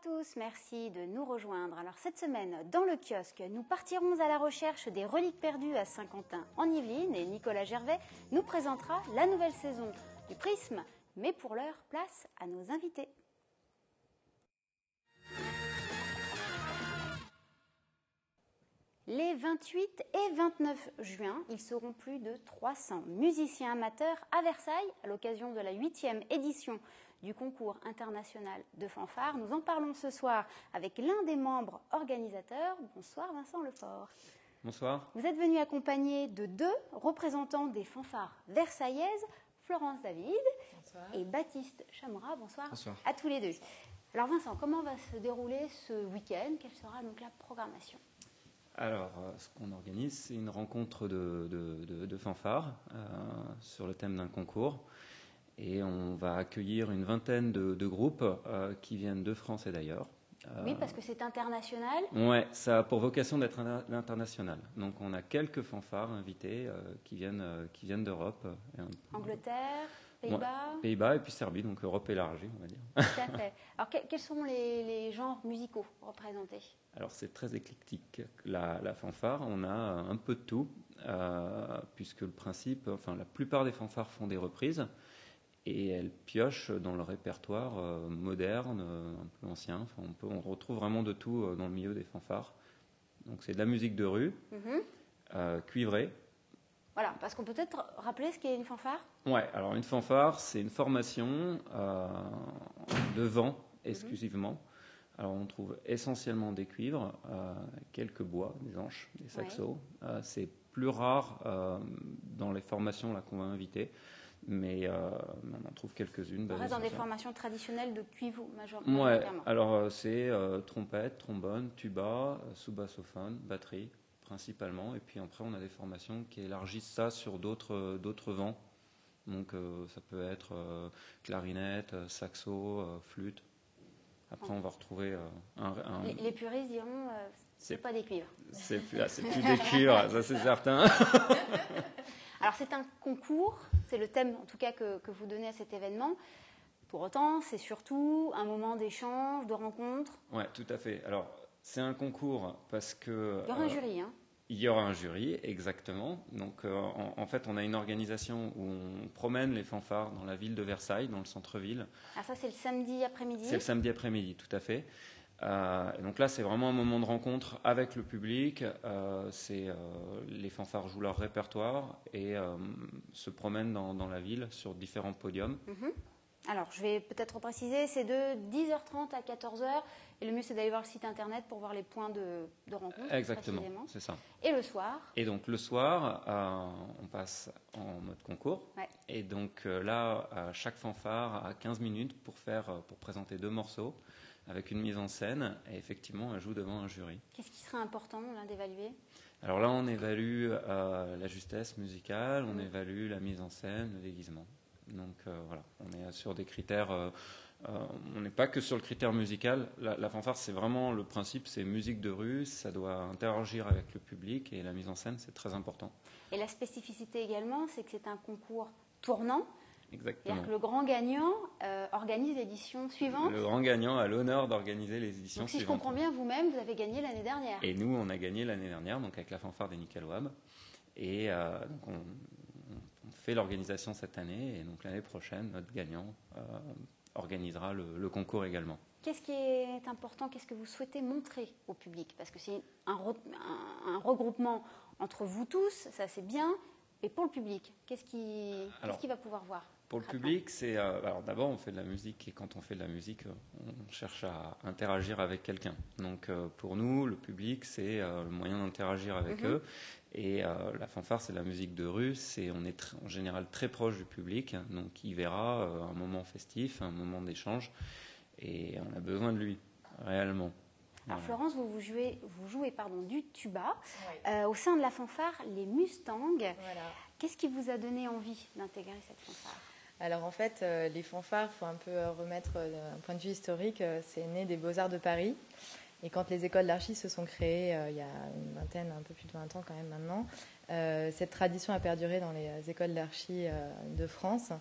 tous, merci de nous rejoindre. Alors cette semaine, dans le kiosque, nous partirons à la recherche des reliques perdues à Saint-Quentin en Yvelines et Nicolas Gervais nous présentera la nouvelle saison du Prisme. Mais pour l'heure, place à nos invités. Les 28 et 29 juin, ils seront plus de 300 musiciens amateurs à Versailles à l'occasion de la 8e édition du concours international de fanfare. Nous en parlons ce soir avec l'un des membres organisateurs. Bonsoir Vincent Lefort. Bonsoir. Vous êtes venu accompagné de deux représentants des fanfares versaillaises, Florence David Bonsoir. Et Baptiste Chamora. Bonsoir. Bonsoir à tous les deux. Alors Vincent, comment va se dérouler ce week-end? Quelle sera donc la programmation? Alors, ce qu'on organise, c'est une rencontre de fanfares sur le thème d'un concours. Et on va accueillir une vingtaine de groupes qui viennent de France et d'ailleurs. Oui, parce que c'est international. Ouais, ça a pour vocation d'être international. Donc, on a quelques fanfares invités qui viennent d'Europe. Angleterre, Pays-Bas. Ouais, Pays-Bas et puis Serbie, donc Europe élargie, on va dire. Tout à fait. Alors, quels sont les genres musicaux représentés? Alors, c'est très éclectique. La fanfare, on a un peu de tout, puisque le principe, enfin, la plupart des fanfares font des reprises. Et elles piochent dans le répertoire moderne, un peu ancien. Enfin, on retrouve vraiment de tout dans le milieu des fanfares. Donc c'est de la musique de rue, cuivrée. Voilà, parce qu'on peut peut-être rappeler ce qu'est une fanfare. Ouais, alors une fanfare, c'est une formation de vent exclusivement. Alors on trouve essentiellement des cuivres, quelques bois, des anches, des saxos. Ouais. C'est plus rare dans les formations là qu'on va inviter. Mais on en trouve quelques-unes. On reste dans des formations traditionnelles de cuivre majoritairement. Ouais, alors c'est trompette, trombone, tuba, sous-bassophone, batterie principalement. Et puis après, on a des formations qui élargissent ça sur d'autres vents. Donc ça peut être clarinette, saxo, flûte. Après, on va retrouver Les puristes diront c'est pas des cuivres. C'est plus des cuivres, ça c'est certain. Alors c'est un concours, c'est le thème en tout cas que vous donnez à cet événement. Pour autant, c'est surtout un moment d'échange, de rencontre. Oui, tout à fait. Alors c'est un concours parce que... Il y aura un jury, hein. Il y aura un jury, exactement. Donc en fait, on a une organisation où on promène les fanfares dans la ville de Versailles, dans le centre-ville. Ah ça c'est le samedi après-midi? C'est le samedi après-midi, tout à fait. Et donc là, c'est vraiment un moment de rencontre avec le public. Les fanfares jouent leur répertoire et se promènent dans la ville sur différents podiums. Alors, je vais peut-être préciser, c'est de 10h30 à 14h. Et le mieux, c'est d'aller voir le site internet pour voir les points de rencontre. Exactement, c'est ça. Et le soir? Et donc le soir, on passe en mode concours. Ouais. Et donc là, chaque fanfare a 15 minutes pour présenter 2 morceaux, avec une mise en scène, et effectivement, elle joue devant un jury. Qu'est-ce qui serait important là d'évaluer? Alors là, on évalue la justesse musicale, on évalue la mise en scène, le déguisement. Donc voilà, on est sur des critères, on n'est pas que sur le critère musical. La fanfare, c'est vraiment le principe, c'est musique de rue, ça doit interagir avec le public, et la mise en scène, c'est très important. Et la spécificité également, c'est que c'est un concours tournant. Exactement. C'est-à-dire que le grand gagnant organise l'édition suivante. Le grand gagnant a l'honneur d'organiser les éditions donc, si suivantes. je comprends bien, vous-même, vous avez gagné l'année dernière. Et nous, on a gagné l'année dernière, donc avec la fanfare des Nickel-Wab. Et donc on fait l'organisation cette année, et donc l'année prochaine, notre gagnant organisera le concours également. Qu'est-ce qui est important? Qu'est-ce que vous souhaitez montrer au public? Parce que c'est un regroupement entre vous tous, ça c'est bien. Et pour le public, qu'est-ce qu'il va pouvoir voir? Pour le public, c'est alors d'abord on fait de la musique, et quand on fait de la musique, on cherche à interagir avec quelqu'un. Donc pour nous, le public, c'est le moyen d'interagir avec eux. Et la fanfare, c'est de la musique de rue. On est en général très proche du public, donc il verra un moment festif, un moment d'échange, et on a besoin de lui réellement. Alors Florence, vous jouez du tuba. Oui. Au sein de la fanfare, les Mustangs. Voilà. Qu'est-ce qui vous a donné envie d'intégrer cette fanfare? Alors en fait, les fanfares, il faut un peu remettre d'un point de vue historique, c'est né des Beaux-Arts de Paris. Et quand les écoles d'archi se sont créées, il y a une vingtaine, un peu plus de 20 ans quand même maintenant, Cette tradition a perduré dans les écoles d'archi de France.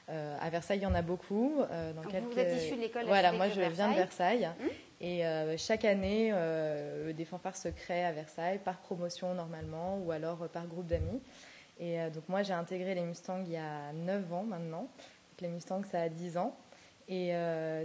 À Versailles, il y en a beaucoup. Vous êtes issu de l'école d'architecture Voilà, moi je Versailles. viens de Versailles. Et chaque année, des fanfares se créent à Versailles par promotion normalement ou alors par groupe d'amis. Et donc moi j'ai intégré les Mustangs il y a 9 ans maintenant. Donc, les Mustangs ça a 10 ans. Et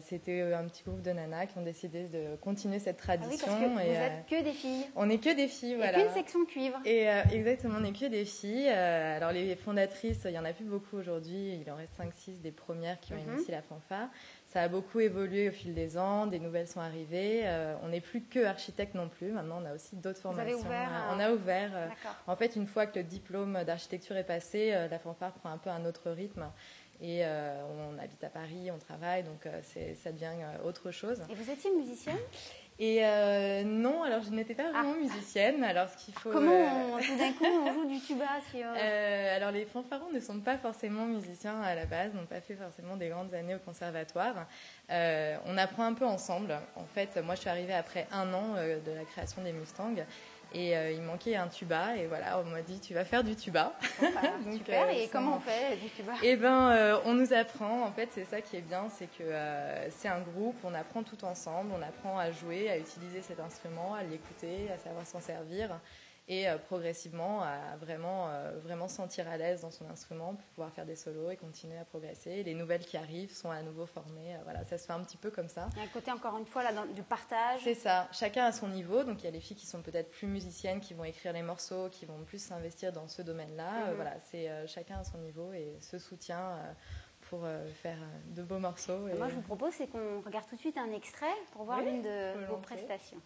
c'était un petit groupe de nanas qui ont décidé de continuer cette tradition. Ah oui, parce que vous êtes que des filles. On n'est que des filles, voilà. Et qu'une section cuivre. Et exactement, on n'est que des filles. Alors les fondatrices, il n'y en a plus beaucoup aujourd'hui. Il en reste 5-6 des premières qui ont initié la fanfare. Ça a beaucoup évolué au fil des ans. Des nouvelles sont arrivées. On n'est plus que architecte non plus. Maintenant, on a aussi d'autres formations. Vous avez ouvert On a ouvert. D'accord. En fait, une fois que le diplôme d'architecture est passé, la fanfare prend un peu un autre rythme. Et on habite à Paris, on travaille, donc ça devient autre chose. Et vous étiez musicienne ? Et non, alors je n'étais pas vraiment musicienne. Alors ce qu'il faut. Comment tout d'un coup on joue du tuba alors les fanfarons ne sont pas forcément musiciens à la base, n'ont pas fait forcément des grandes années au conservatoire. On apprend un peu ensemble. En fait, moi je suis arrivée après 1 an de la création des Mustangs. Et il manquait un tuba, et voilà, on m'a dit tu vas faire du tuba. Donc, super, et comment on fait du tuba ? Eh ben, on nous apprend, en fait, c'est ça qui est bien, c'est que c'est un groupe, on apprend tout ensemble, on apprend à jouer, à utiliser cet instrument, à l'écouter, à savoir s'en servir, et progressivement à vraiment se sentir à l'aise dans son instrument pour pouvoir faire des solos et continuer à progresser. Et les nouvelles qui arrivent sont à nouveau formées, voilà, ça se fait un petit peu comme ça. Il y a un côté encore une fois là, du partage. C'est ça, chacun à son niveau, donc il y a les filles qui sont peut-être plus musiciennes, qui vont écrire les morceaux, qui vont plus s'investir dans ce domaine-là. Voilà, c'est chacun à son niveau et se soutient pour faire de beaux morceaux. Moi je vous propose c'est qu'on regarde tout de suite un extrait pour voir l'une de vos prestations.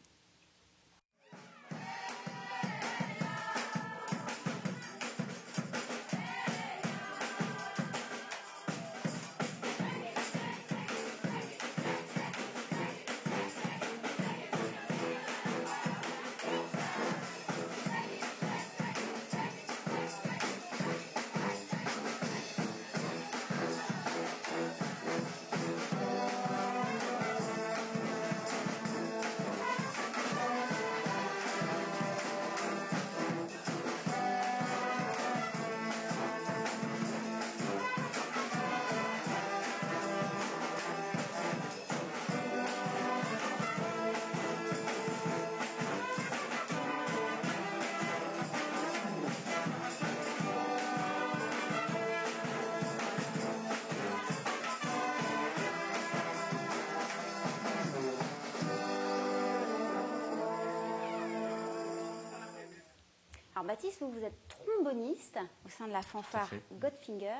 Alors Baptiste, vous êtes tromboniste au sein de la fanfare Godfinger.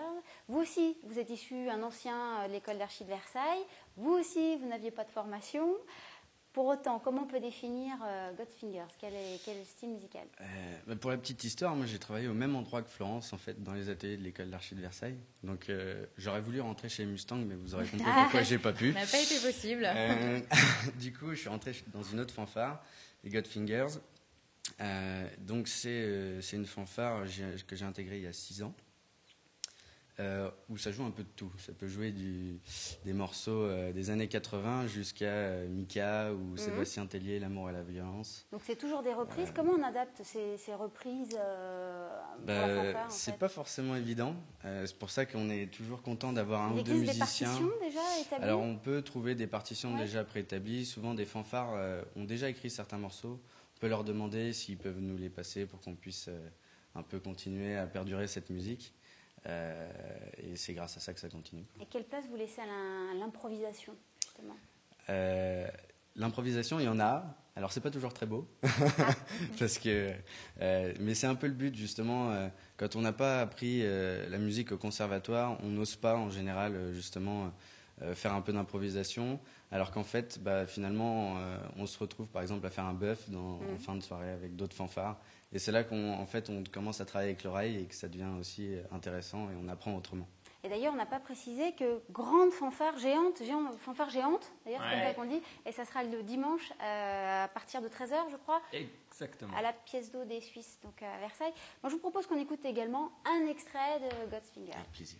Vous aussi, vous êtes issu un ancien de l'école d'archi de Versailles. Vous aussi, vous n'aviez pas de formation. Pour autant, comment on peut définir Godfingers ? Quel est le style musical ? Pour la petite histoire, moi j'ai travaillé au même endroit que Florence, en fait, dans les ateliers de l'école d'archi de Versailles. Donc j'aurais voulu rentrer chez Mustang, mais vous aurez compris pourquoi j'ai pas pu. Ça n'a pas été possible. Du coup, je suis rentré dans une autre fanfare, les Godfingers. Donc c'est une fanfare que j'ai intégrée il y a 6 ans, où ça joue un peu de tout. Ça peut jouer des morceaux des années 80 jusqu'à Mika ou Sébastien Tellier, L'amour et la violence. Donc c'est toujours des reprises. Comment on adapte ces reprises pour la fanfare C'est pas forcément évident. C'est pour ça qu'on est toujours content d'avoir un ou deux musiciens. Il existe des partitions déjà établies ? Alors on peut trouver des partitions déjà préétablies. Souvent des fanfares ont déjà écrit certains morceaux. On peut leur demander s'ils peuvent nous les passer pour qu'on puisse un peu continuer à perdurer cette musique. Et c'est grâce à ça que ça continue. Et quelle place vous laissez à l'improvisation, justement ? L'improvisation, il y en a. Alors, c'est pas toujours très beau. Parce que, mais c'est un peu le but, justement. Quand on n'a pas appris la musique au conservatoire, on n'ose pas, en général, justement, faire un peu d'improvisation. Alors qu'en fait, finalement, on se retrouve, par exemple, à faire un bœuf en fin de soirée avec d'autres fanfares. Et c'est là qu'on on commence à travailler avec l'oreille et que ça devient aussi intéressant et on apprend autrement. Et d'ailleurs, on n'a pas précisé que grande fanfare géante, fanfare géante, d'ailleurs, c'est comme ça qu'on dit, et ça sera le dimanche à partir de 13h, je crois. Exactement. À la pièce d'eau des Suisses, donc à Versailles. Moi, je vous propose qu'on écoute également un extrait de Godfinger. Avec plaisir.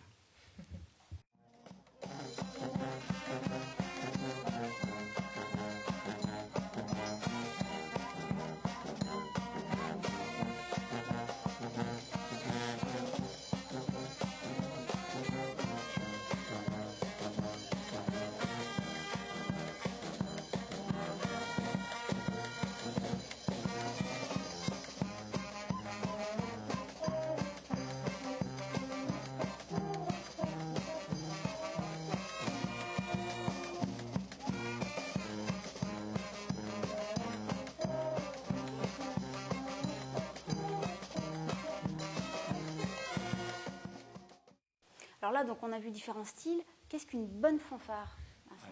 Alors là, donc, on a vu différents styles. Qu'est-ce qu'une bonne fanfare?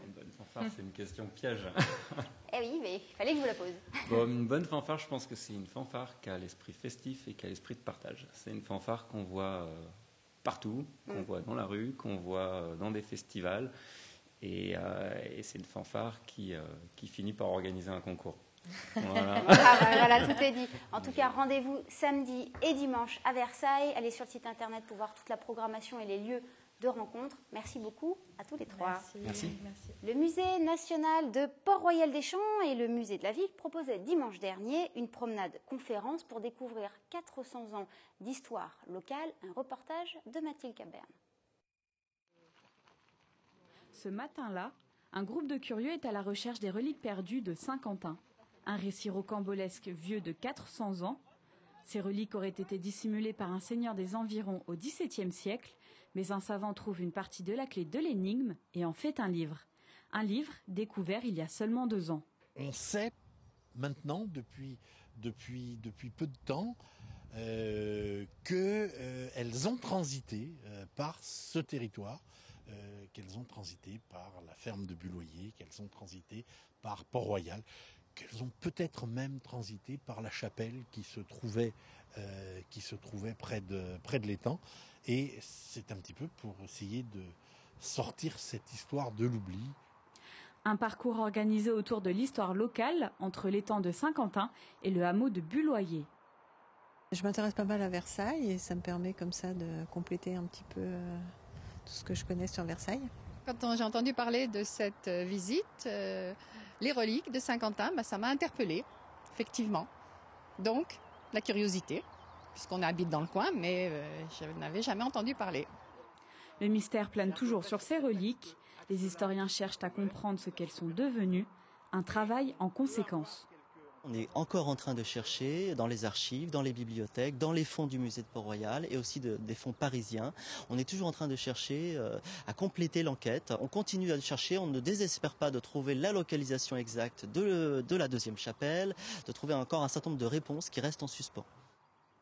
Une bonne fanfare, c'est une question piège. Eh oui, mais il fallait que je vous la pose. Bon, une bonne fanfare, je pense que c'est une fanfare qui a l'esprit festif et qui a l'esprit de partage. C'est une fanfare qu'on voit partout, qu'on voit dans la rue, qu'on voit dans des festivals. Et c'est une fanfare qui finit par organiser un concours. Voilà. Voilà, tout est dit. En tout cas, rendez-vous samedi et dimanche à Versailles. Allez sur le site internet pour voir toute la programmation et les lieux de rencontre. Merci beaucoup à tous les trois. Merci. Le musée national de Port-Royal-des-Champs et le musée de la ville proposaient dimanche dernier une promenade conférence pour découvrir 400 ans d'histoire locale. Un reportage de Mathilde Caberne. Ce matin-là, un groupe de curieux est à la recherche des reliques perdues de Saint-Quentin. Un récit rocambolesque vieux de 400 ans. Ces reliques auraient été dissimulées par un seigneur des environs au XVIIe siècle, mais un savant trouve une partie de la clé de l'énigme et en fait un livre. Un livre découvert il y a seulement 2 ans. On sait maintenant, depuis peu de temps, qu'elles ont transité par ce territoire, qu'elles ont transité par la ferme de Buloyer, qu'elles ont transité par Port-Royal, qu'elles ont peut-être même transité par la chapelle qui se trouvait près de l'étang. Et c'est un petit peu pour essayer de sortir cette histoire de l'oubli. Un parcours organisé autour de l'histoire locale entre l'étang de Saint-Quentin et le hameau de Buloyer. Je m'intéresse pas mal à Versailles et ça me permet comme ça de compléter un petit peu tout ce que je connais sur Versailles. Quand j'ai entendu parler de cette visite, les reliques de Saint-Quentin, ça m'a interpellée, effectivement. Donc, la curiosité, puisqu'on habite dans le coin, mais je n'avais jamais entendu parler. Le mystère plane toujours sur ces reliques. Les historiens cherchent à comprendre ce qu'elles sont devenues. Un travail en conséquence. On est encore en train de chercher dans les archives, dans les bibliothèques, dans les fonds du musée de Port-Royal et aussi des fonds parisiens. On est toujours en train de chercher à compléter l'enquête. On continue à chercher, on ne désespère pas de trouver la localisation exacte de la deuxième chapelle, de trouver encore un certain nombre de réponses qui restent en suspens.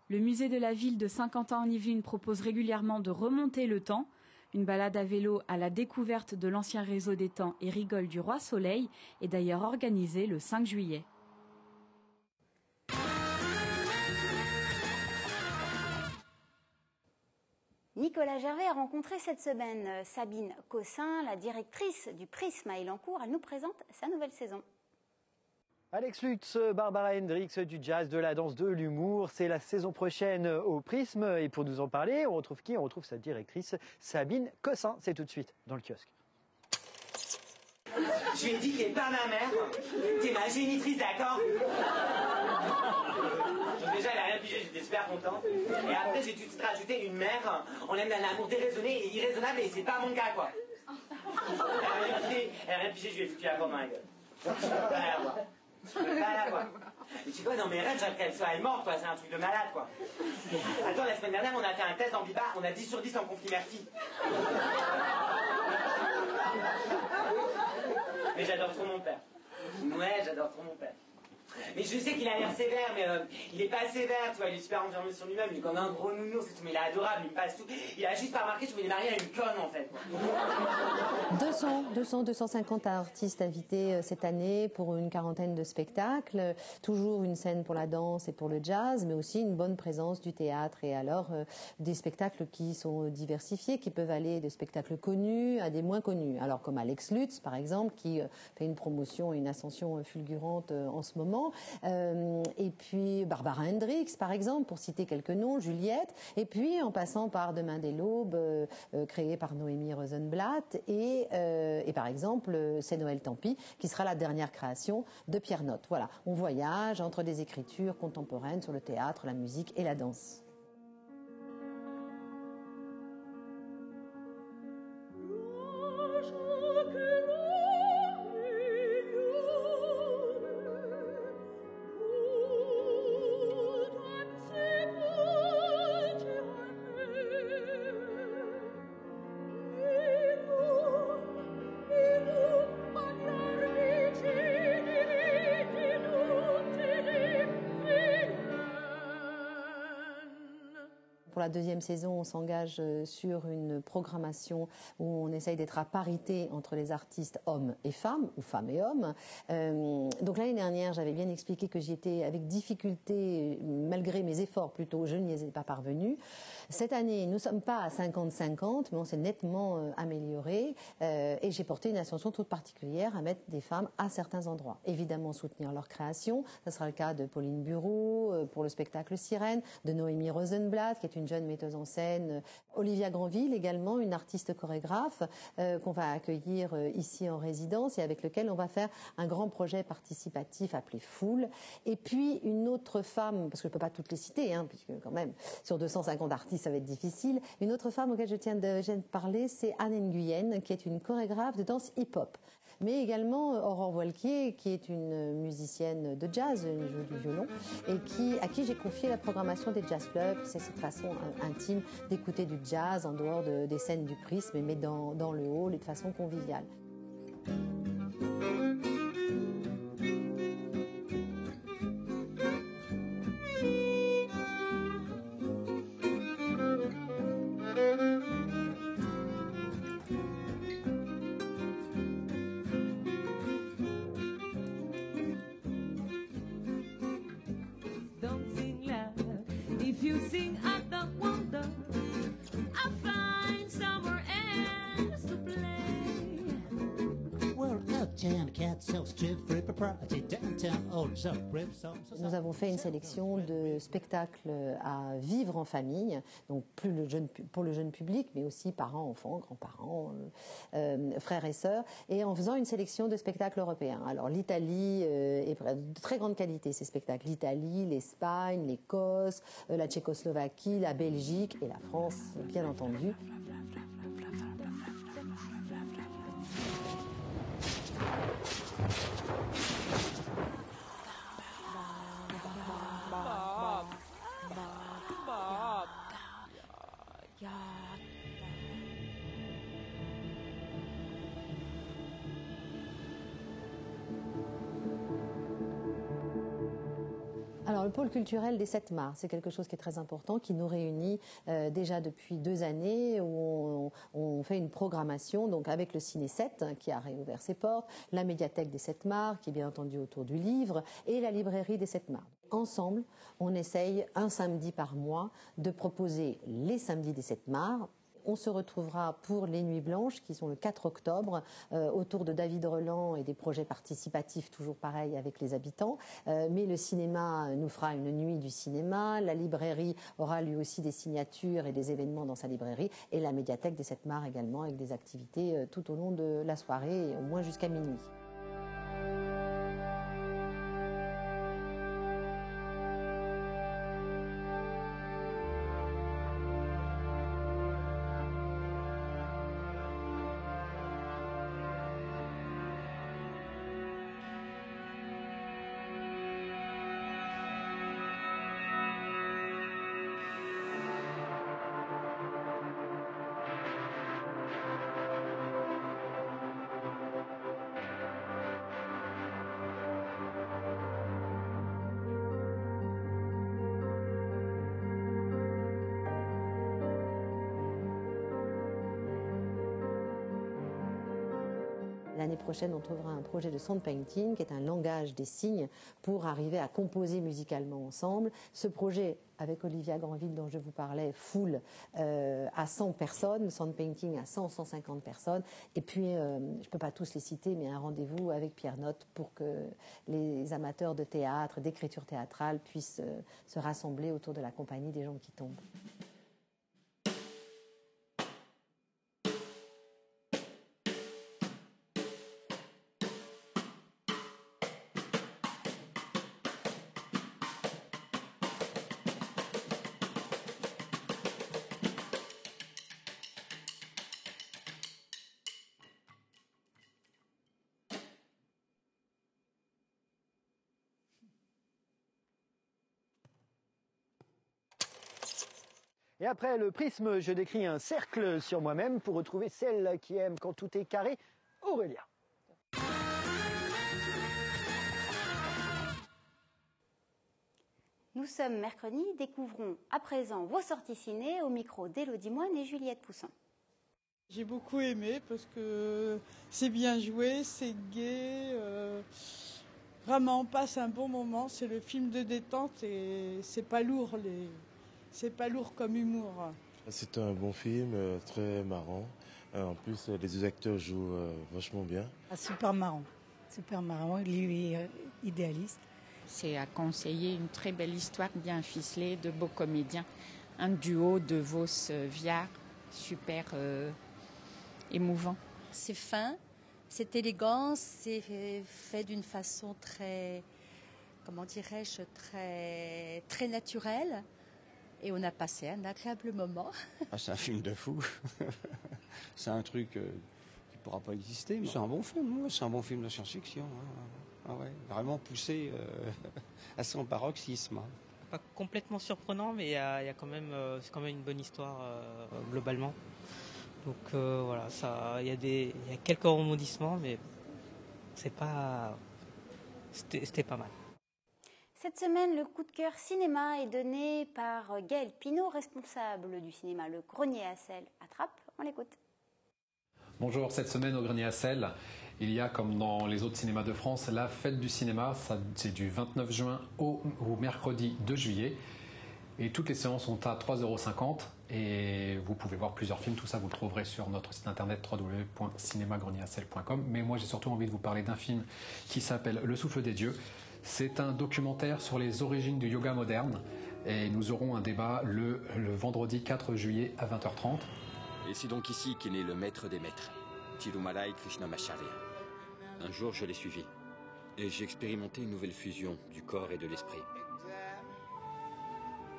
Le musée de la ville de Saint-Quentin-en-Yvelines propose régulièrement de remonter le temps. Une balade à vélo à la découverte de l'ancien réseau d'étangs et rigoles du Roi Soleil est d'ailleurs organisée le 5 juillet. Nicolas Gervais a rencontré cette semaine Sabine Cossin, la directrice du Prisme à Elancourt. Elle nous présente sa nouvelle saison. Alex Lutz, Barbara Hendricks, du jazz, de la danse, de l'humour. C'est la saison prochaine au Prisme. Et pour nous en parler, on retrouve qui? On retrouve sa directrice, Sabine Cossin. C'est tout de suite dans le kiosque. Je lui ai dit qu'elle est pas ma mère. T'es ma génitrice, d'accord? Donc déjà, elle a rien pigé, j'étais super content. Et après, j'ai tout de suite rajouté une mère. On aime un amour déraisonné et irraisonnable, et c'est pas mon cas, quoi. Elle a rien pigé, je lui ai foutu la porte dans la gueule. Je peux pas la voir. Je peux pas la voir. Mais tu sais quoi, dans mes rêves, j'aimerais qu'elle soit morte, quoi. C'est un truc de malade, quoi. Attends, la semaine dernière, on a fait un test en biba, on a 10 sur 10 en conflit merci. Mais j'adore trop mon père. Ouais, j'adore trop mon père. Mais je sais qu'il a l'air sévère, mais il est pas sévère, tu vois, il est super enfermé sur lui-même, il est comme un gros nounours et tout, mais il est adorable, il me passe tout. Il a juste pas remarqué, je trouvais marié à une conne, en fait. 250 artistes invités cette année pour une quarantaine de spectacles, toujours une scène pour la danse et pour le jazz, mais aussi une bonne présence du théâtre, et alors des spectacles qui sont diversifiés, qui peuvent aller de spectacles connus à des moins connus. Alors comme Alex Lutz, par exemple, qui fait une promotion et une ascension fulgurante en ce moment, et puis Barbara Hendricks, par exemple, pour citer quelques noms, Juliette, et puis en passant par Demain dès l'aube, créé par Noémie Rosenblatt, et par exemple, C'est Noël tant pis, qui sera la dernière création de Pierre Notte. Voilà, on voyage entre des écritures contemporaines sur le théâtre, la musique et la danse. pour la deuxième saison, on s'engage sur une programmation où on essaye d'être à parité entre les artistes hommes et femmes, ou femmes et hommes. Donc l'année dernière, j'avais bien expliqué que j'y étais avec difficulté, malgré mes efforts plutôt, je n'y étais pas parvenue. Cette année, nous ne sommes pas à 50-50, mais on s'est nettement amélioré et j'ai porté une attention toute particulière à mettre des femmes à certains endroits. Évidemment, soutenir leur création, ce sera le cas de Pauline Bureau pour le spectacle Sirène, de Noémie Rosenblatt, qui est une jeune metteuse en scène, Olivia Granville également, une artiste chorégraphe qu'on va accueillir ici en résidence et avec lequel on va faire un grand projet participatif appelé Foule. Et puis une autre femme, parce que je ne peux pas toutes les citer, puisque quand même sur 250 artistes ça va être difficile, une autre femme auquel je tiens de parler, c'est Anne Nguyen, qui est une chorégraphe de danse hip-hop. Mais également Aurore Voilquier, qui est une musicienne de jazz, elle joue du violon, et à qui j'ai confié la programmation des jazz clubs. C'est cette façon intime d'écouter du jazz en dehors des scènes du prisme, mais dans le hall et de façon conviviale. Nous avons fait une sélection de spectacles à vivre en famille, donc pour le jeune public, mais aussi parents, enfants, grands-parents, frères et sœurs, et en faisant une sélection de spectacles européens. Alors l'Italie est de très grande qualité, ces spectacles. L'Italie, l'Espagne, l'Écosse, la Tchécoslovaquie, la Belgique et la France, bien entendu. Alors, le pôle culturel des 7 mars, c'est quelque chose qui est très important, qui nous réunit déjà depuis 2 années, où on fait une programmation donc avec le Ciné 7, qui a réouvert ses portes, la médiathèque des 7 mars, qui est bien entendu autour du livre, et la librairie des 7 mars. Ensemble, on essaye un samedi par mois de proposer les samedis des 7 mars. On se retrouvera pour les Nuits Blanches, qui sont le 4 octobre, autour de David Roland et des projets participatifs, toujours pareil avec les habitants. Mais le cinéma nous fera une nuit du cinéma. La librairie aura lui aussi des signatures et des événements dans sa librairie. Et la médiathèque des 7 mars également, avec des activités tout au long de la soirée, au moins jusqu'à minuit. L'année prochaine, on trouvera un projet de sound painting, qui est un langage des signes, pour arriver à composer musicalement ensemble. Ce projet, avec Olivia Granville dont je vous parlais, Foule à 100 personnes, sound painting à 100-150 personnes. Et puis, je ne peux pas tous les citer, mais un rendez-vous avec Pierre Notte pour que les amateurs de théâtre, d'écriture théâtrale puissent se rassembler autour de la compagnie des gens qui tombent. Et après le prisme, je décris un cercle sur moi-même pour retrouver celle qui aime quand tout est carré, Aurélia. Nous sommes mercredi, découvrons à présent vos sorties ciné au micro d'Élodie Moine et Juliette Poussin. J'ai beaucoup aimé parce que c'est bien joué, c'est gai, vraiment on passe un bon moment, c'est le film de détente et c'est pas lourd comme humour. C'est un bon film, très marrant. En plus, les deux acteurs jouent vachement bien. Super marrant, lui idéaliste. C'est à conseiller, une très belle histoire bien ficelée, de beaux comédiens. Un duo de Vos-Viard, super émouvant. C'est fin, c'est élégant, c'est fait d'une façon très, comment dirais-je, très naturelle. Et on a passé un agréable moment. C'est un film de fou. C'est un truc qui ne pourra pas exister. Mais c'est un bon film, c'est un bon film de science-fiction. Ah ouais, vraiment poussé à son paroxysme. Pas complètement surprenant, mais il y a quand même, c'est quand même une bonne histoire globalement. Donc voilà, il y a quelques rebondissements, mais c'était pas mal. Cette semaine, le coup de cœur cinéma est donné par Gaël Pinault, responsable du cinéma Le Grenier à Sel à Trappes. On l'écoute. Bonjour, cette semaine au Grenier à Sel, il y a, comme dans les autres cinémas de France, la fête du cinéma. C'est du 29 juin au mercredi 2 juillet. Et toutes les séances sont à 3,50 € et vous pouvez voir plusieurs films. Tout ça, vous le trouverez sur notre site internet www.cinémagrenier-à-Sel.com. Mais moi, j'ai surtout envie de vous parler d'un film qui s'appelle Le Souffle des Dieux. C'est un documentaire sur les origines du yoga moderne. Et nous aurons un débat le vendredi 4 juillet à 20h30. Et c'est donc ici qu'est né le maître des maîtres, Tirumalai Krishnamacharya. Un jour, je l'ai suivi. Et j'ai expérimenté une nouvelle fusion du corps et de l'esprit.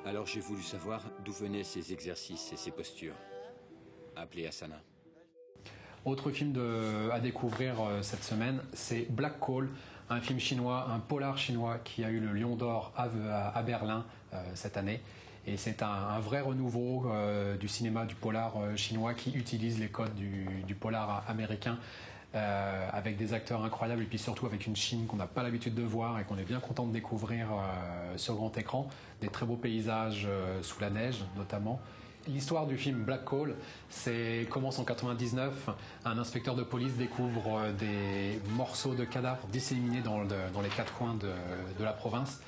Alors j'ai voulu savoir d'où venaient ces exercices et ces postures, appelés asana. Autre film à découvrir cette semaine, c'est Black Call, un film chinois, un polar chinois qui a eu le Lion d'Or à Berlin cette année. Et c'est un vrai renouveau du cinéma du polar chinois qui utilise les codes du polar américain avec des acteurs incroyables et puis surtout avec une Chine qu'on n'a pas l'habitude de voir et qu'on est bien content de découvrir sur grand écran. Des très beaux paysages sous la neige notamment. L'histoire du film Black Call commence en 99. Un inspecteur de police découvre des morceaux de cadavres disséminés dans les quatre coins de la province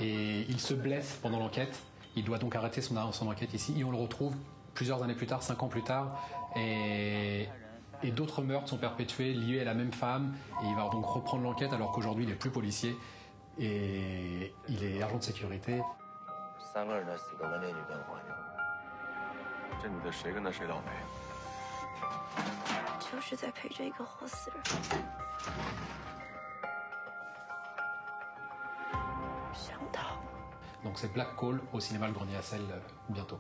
et il se blesse pendant l'enquête. Il doit donc arrêter son enquête ici et on le retrouve plusieurs années plus tard, 5 ans plus tard, et d'autres meurtres sont perpétués liés à la même femme et il va donc reprendre l'enquête alors qu'aujourd'hui il n'est plus policier et il est agent de sécurité. 3个人的死都跟这女跟环着，这女的谁跟她谁倒霉？就是在陪着一个活死人。想逃。 Donc c'est Black Call au cinéma Le Grenier à Sel bientôt.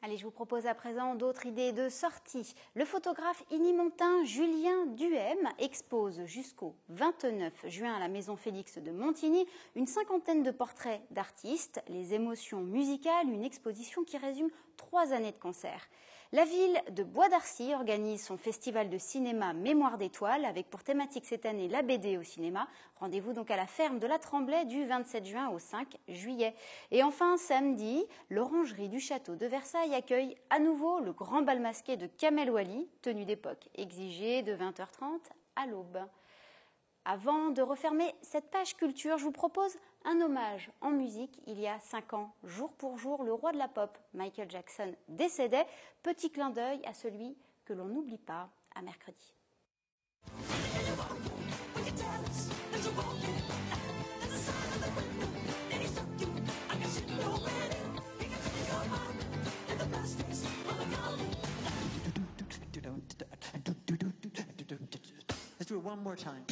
Allez, je vous propose à présent d'autres idées de sortie. Le photographe inimontain Julien Duhem expose jusqu'au 29 juin à la Maison Félix de Montigny une cinquantaine de portraits d'artistes, les émotions musicales, une exposition qui résume 3 années de concert. La ville de Bois d'Arcy organise son festival de cinéma Mémoire d'étoiles avec pour thématique cette année la BD au cinéma. Rendez-vous donc à la ferme de la Tremblay du 27 juin au 5 juillet. Et enfin, samedi, l'Orangerie du Château de Versailles accueille à nouveau le grand bal masqué de Kamel Wally, tenue d'époque exigée de 20h30 à l'aube. Avant de refermer cette page culture, je vous propose un hommage en musique. Il y a 5 ans, jour pour jour, le roi de la pop, Michael Jackson, décédait. Petit clin d'œil à celui que l'on n'oublie pas à mercredi. Let's do it one more time.